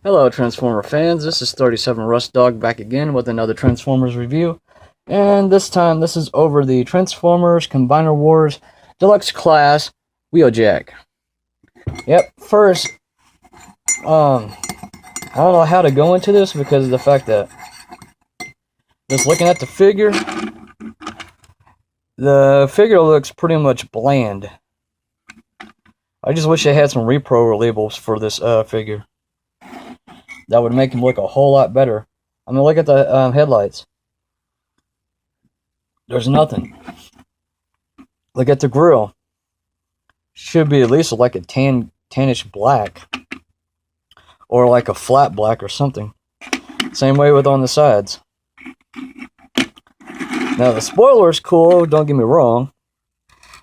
Hello Transformer fans, this is 37 Rust Dog back again with another Transformers review. And this time this is over the Transformers Combiner Wars Deluxe Class Wheeljack. Yep, first, I don't know how to go into this because of the fact that just looking at the figure looks pretty much bland. I just wish they had some repro labels for this figure. That would make him look a whole lot better. I mean, look at the headlights. There's nothing. Look at the grill. Should be at least like a tannish black. Or like a flat black or something. Same way with on the sides. Now the spoiler's cool, don't get me wrong.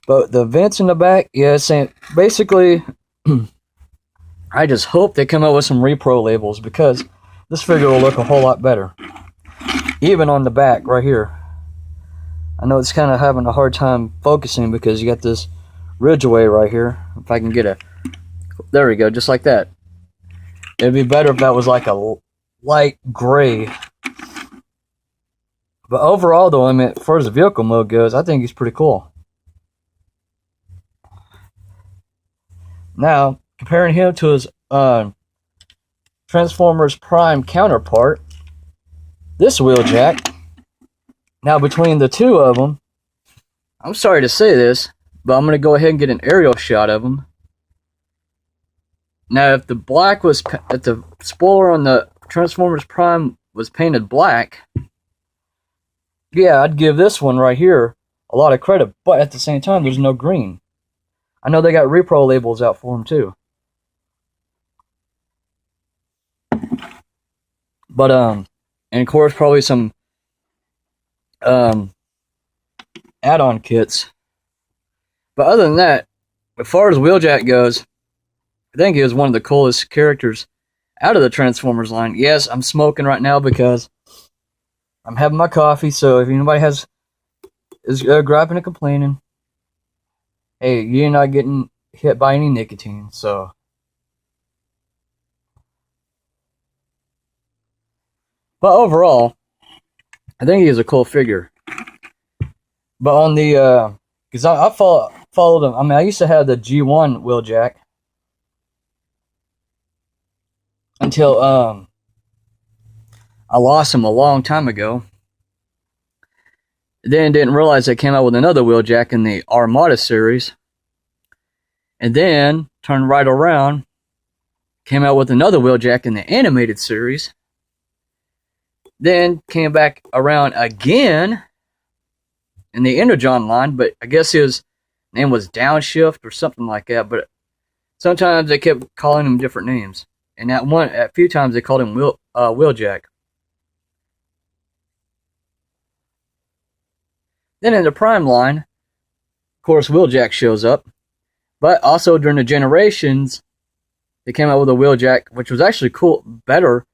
But the vents in the back, yeah, same. Basically, I just hope they come up with some repro labels because this figure will look a whole lot better. Even on the back, right here. I know it's kind of having a hard time focusing because you got this ridgeway right here. If I can get a... There we go, just like that. It'd be better if that was like a light gray. But overall, though, I mean, as far as the vehicle mode goes, I think he's pretty cool. Now, comparing him to his Transformers Prime counterpart, this Wheeljack. Now, between the two of them, I'm sorry to say this, but I'm going to go ahead and get an aerial shot of them. Now, if the black was, if the spoiler on the Transformers Prime was painted black, yeah, I'd give this one right here a lot of credit, but at the same time, there's no green. I know they got repro labels out for them too. But, and of course, probably some, add-on kits. But other than that, as far as Wheeljack goes, I think he was one of the coolest characters out of the Transformers line. Yes, I'm smoking right now because I'm having my coffee, so if anybody is griping and complaining, hey, you're not getting hit by any nicotine, so... But overall, I think he is a cool figure. But on the, because I followed him. I mean, I used to have the G1 Wheeljack until I lost him a long time ago. Then didn't realize they came out with another Wheeljack in the Armada series. And then turned right around, came out with another Wheeljack in the animated series. Then came back around again in the Energon line, but I guess his name was Downshift or something like that. But sometimes they kept calling him different names, and at a few times they called him Wheeljack. Then in the Prime line, of course, Wheeljack shows up, but also during the Generations, they came out with a Wheeljack, which was actually cool, better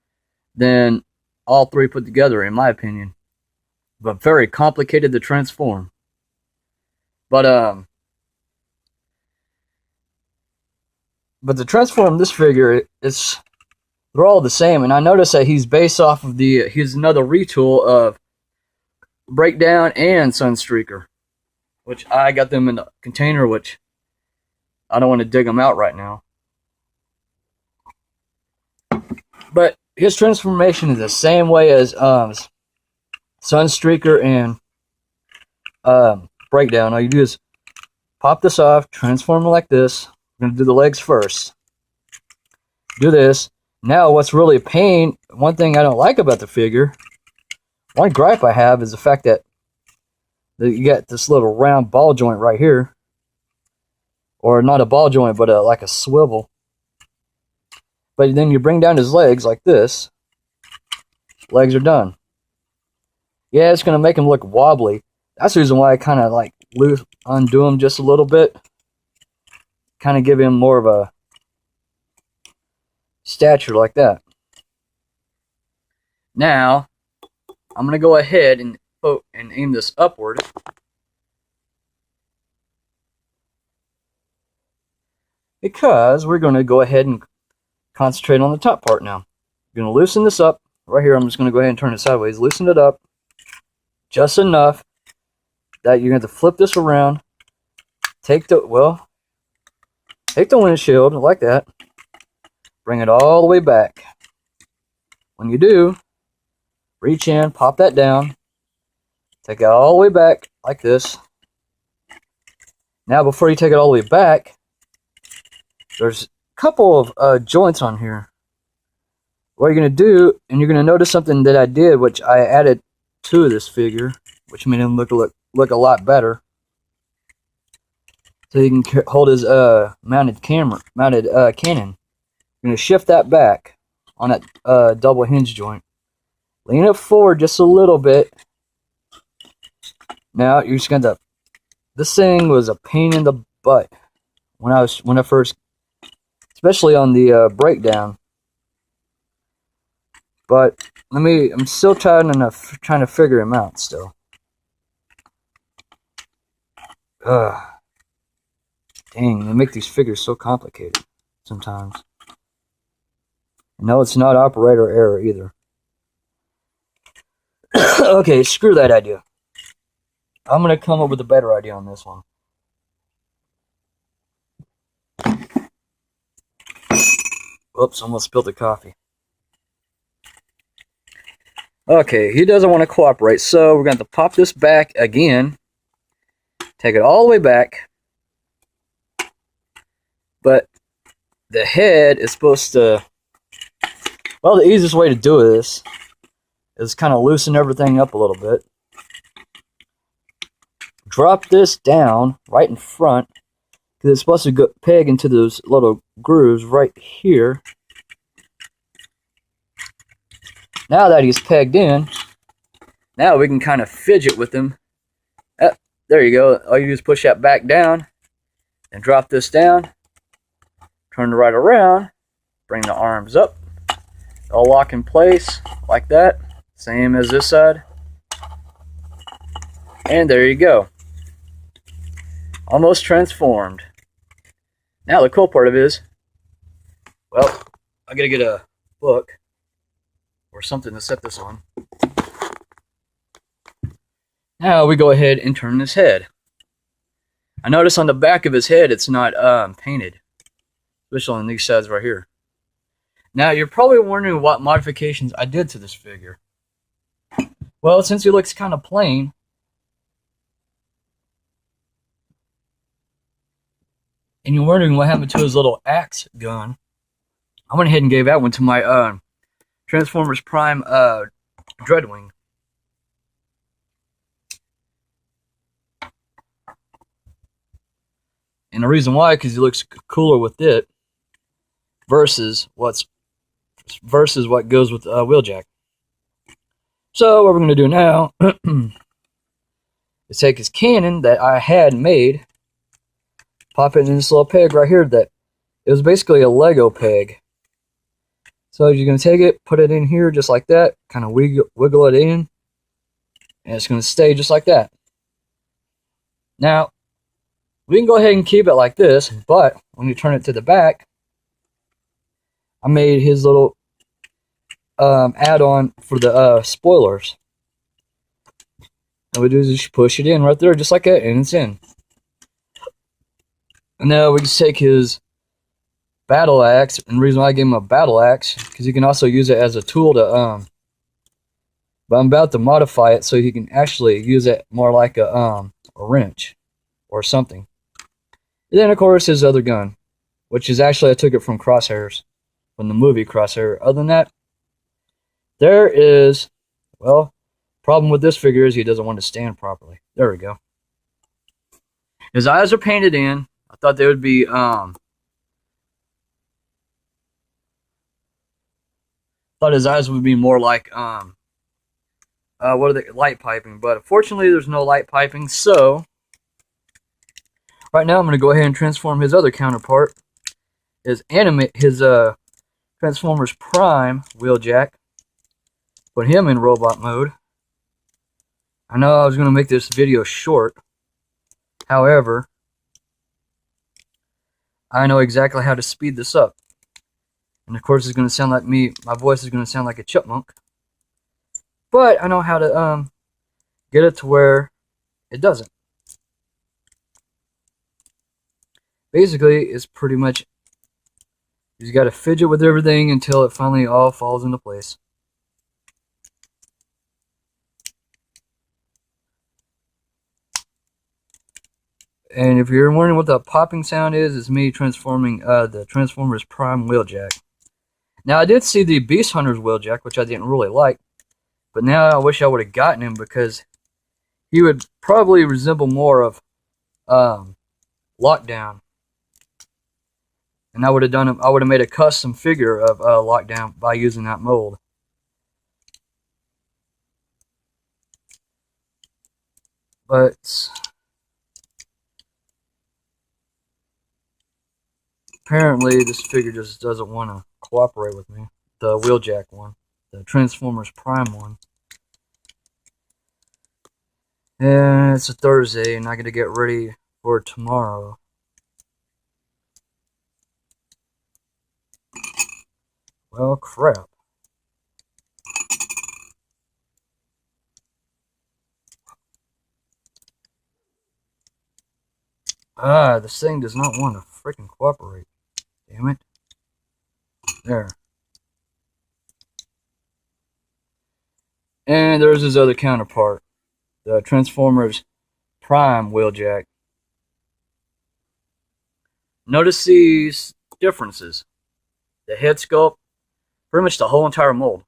than all three put together, in my opinion. But very complicated to transform. But the transform this figure, they're all the same. And I noticed that he's based off of he's another retool of Breakdown and Sunstreaker. Which I got them in the container, which I don't want to dig them out right now. But his transformation is the same way as Sunstreaker and Breakdown. All you do is pop this off, transform it like this. We're going to do the legs first. Do this. Now, what's really a pain, one thing I don't like about the figure, one gripe I have is the fact that you got this little round ball joint right here. Or not a ball joint, but like a swivel. But then you bring down his legs like this. Legs are done. Yeah, it's going to make him look wobbly. That's the reason why I kind of like undo him just a little bit. Kind of give him more of a stature like that. Now, I'm going to go ahead and aim this upward. Because we're going to go ahead and concentrate on the top part now. You're going to loosen this up. Right here, I'm just going to go ahead and turn it sideways. Loosen it up just enough that you're going to have to flip this around. Take the windshield like that. Bring it all the way back. When you do, reach in, pop that down. Take it all the way back like this. Now, before you take it all the way back, there's a couple of joints on here. What you're going to do, and you're going to notice something that I did, which I added to this figure, which made him look a lot better. So he can hold his mounted cannon. You're going to shift that back on that double hinge joint. Lean it forward just a little bit. Now you're just going to. This thing was a pain in the butt when I first, especially on the breakdown. But I'm still trying to figure him out still. Dang, they make these figures so complicated sometimes. No, it's not operator error either. Okay, screw that idea. I'm going to come up with a better idea on this one. Whoops, almost spilled the coffee. Okay, he doesn't want to cooperate, so we're going to have to pop this back again. Take it all the way back. But the head is supposed to... Well, the easiest way to do this is kind of loosen everything up a little bit. Drop this down right in front, because it's supposed to peg into those little grooves right here. Now that he's pegged in, now we can kind of fidget with him. There you go. All you do is push that back down and drop this down. Turn it right around. Bring the arms up. All lock in place like that. Same as this side. And there you go. Almost transformed. Now the cool part of it is, well, I gotta get a book or something to set this on. Now we go ahead and turn this head. I notice on the back of his head it's not painted, especially on these sides right here. Now you're probably wondering what modifications I did to this figure. Well, since he looks kind of plain, and you're wondering what happened to his little axe gun, I went ahead and gave that one to my Transformers Prime Dreadwing. And the reason why, because he looks cooler with it versus what goes with Wheeljack. So what we're going to do now is take his cannon that I had made, pop it in this little peg right here. That it was basically a Lego peg. So you're going to take it, put it in here just like that, kind of wiggle it in, and it's going to stay just like that. Now, we can go ahead and keep it like this, but when you turn it to the back, I made his little add-on for the spoilers. All we do is just push it in right there, just like that, and it's in. And now we can take his battle axe, and the reason why I gave him a battle axe, because you can also use it as a tool to but I'm about to modify it so you can actually use it more like a wrench or something. And then of course his other gun, which is actually I took it from Crosshairs, from the movie Crosshair. Other than that, there is, well, problem with this figure is he doesn't want to stand properly. There we go. His eyes are painted in. I thought they would be thought his eyes would be more like what are they, light piping, but unfortunately there's no light piping. So right now I'm going to go ahead and transform his other counterpart, his Transformers Prime Wheeljack. Put him in robot mode. I know I was going to make this video short, however, I know exactly how to speed this up. And of course, it's going to sound like me. My voice is going to sound like a chipmunk. But I know how to get it to where it doesn't. Basically, it's pretty much, you got to fidget with everything until it finally all falls into place. And if you're wondering what that popping sound is, it's me transforming the Transformers Prime Wheeljack. Now, I did see the Beast Hunters Wheeljack, which I didn't really like. But now I wish I would have gotten him, because he would probably resemble more of Lockdown. And I would have done him. I would have made a custom figure of Lockdown by using that mold. But apparently, this figure just doesn't want to cooperate with me. The Wheeljack one, the Transformers Prime one. And it's a Thursday, and I got to get ready for tomorrow. Well, crap. This thing does not want to freaking cooperate. Damn it. There. And there's his other counterpart, the Transformers Prime Wheeljack. Notice these differences. The head sculpt, pretty much the whole entire mold.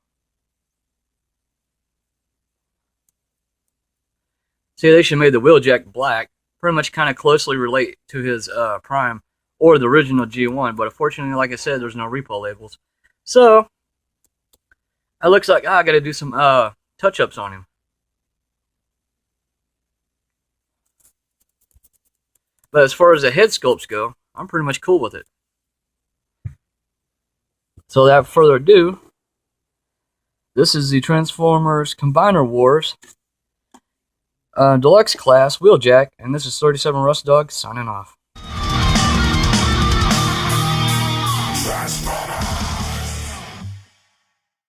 See, they should have made the Wheeljack black. Pretty much kind of closely relate to his Prime or the original G1. But unfortunately, like I said, there's no repo labels. So, it looks like I got to do some touch-ups on him. But as far as the head sculpts go, I'm pretty much cool with it. So without further ado, this is the Transformers Combiner Wars Deluxe class Wheeljack, and this is 37 Rust Dog signing off.